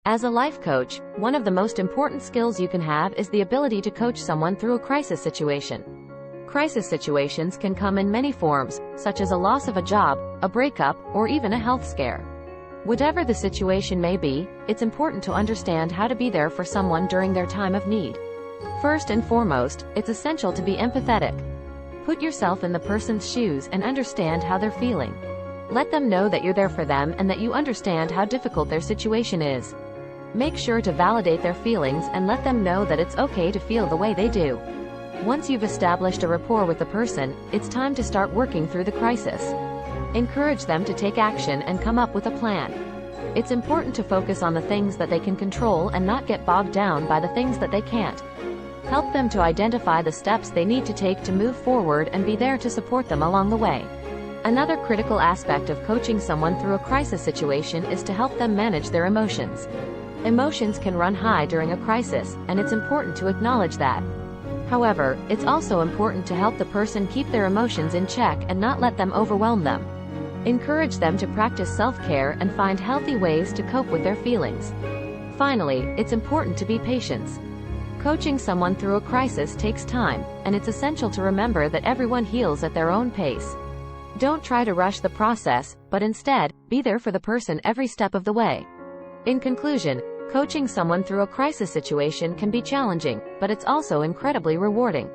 As a life coach, one of the most important skills you can have is the ability to coach someone through a crisis situation. Crisis situations can come in many forms, such as a loss of a job, a breakup, or even a health scare. Whatever the situation may be, it's important to understand how to be there for someone during their time of need. First and foremost, it's essential to be empathetic. Put yourself in the person's shoes and understand how they're feeling. Let them know that you're there for them and that you understand how difficult their situation is. Make sure to validate their feelings and let them know that it's okay to feel the way they do. Once you've established a rapport with the person, it's time to start working through the crisis. Encourage them to take action and come up with a plan. It's important to focus on the things that they can control and not get bogged down by the things that they can't. Help them to identify the steps they need to take to move forward and be there to support them along the way. Another critical aspect of coaching someone through a crisis situation is to help them manage their emotions. Emotions can run high during a crisis, and it's important to acknowledge that. However, it's also important to help the person keep their emotions in check and not let them overwhelm them. Encourage them to practice self-care and find healthy ways to cope with their feelings. Finally, it's important to be patient. Coaching someone through a crisis takes time, and it's essential to remember that everyone heals at their own pace. Don't try to rush the process, but instead, be there for the person every step of the way. In conclusion, coaching someone through a crisis situation can be challenging, but it's also incredibly rewarding.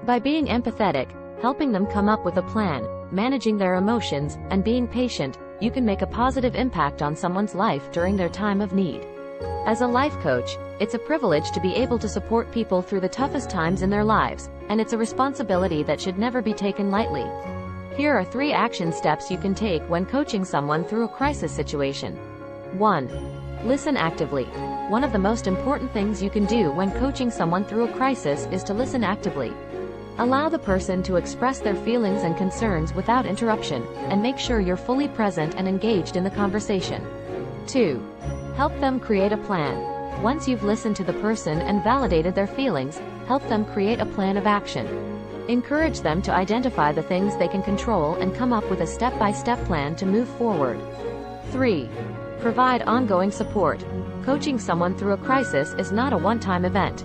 By being empathetic, helping them come up with a plan, managing their emotions, and being patient, you can make a positive impact on someone's life during their time of need. As a life coach, it's a privilege to be able to support people through the toughest times in their lives, and it's a responsibility that should never be taken lightly. Here are 3 action steps you can take when coaching someone through a crisis situation. 1. Listen actively. One of the most important things you can do when coaching someone through a crisis is to listen actively. Allow the person to express their feelings and concerns without interruption, and make sure you're fully present and engaged in the conversation. 2. Help them create a plan. Once you've listened to the person and validated their feelings, help them create a plan of action. Encourage them to identify the things they can control and come up with a step-by-step plan to move forward. 3. Provide ongoing support. Coaching someone through a crisis is not a one-time event.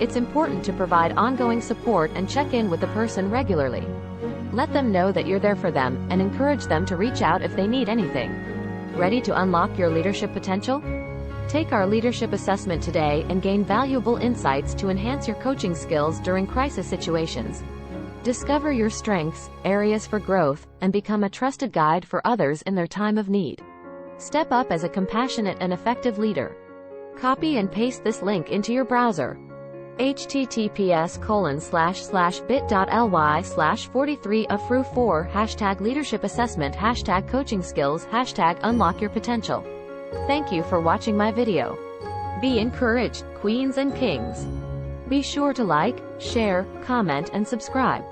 It's important to provide ongoing support and check in with the person regularly. Let them know that you're there for them, and encourage them to reach out if they need anything. Ready to unlock your leadership potential? Take our leadership assessment today and gain valuable insights to enhance your coaching skills during crisis situations. Discover your strengths, areas for growth, and become a trusted guide for others in their time of need. Step up as a compassionate and effective leader. Copy and paste this link into your browser. https://bit.ly/43afru4 #leadership assessment #coaching skills #unlock your potential. Thank you for watching my video. Be encouraged, queens and kings. Be sure to like, share, comment, and subscribe.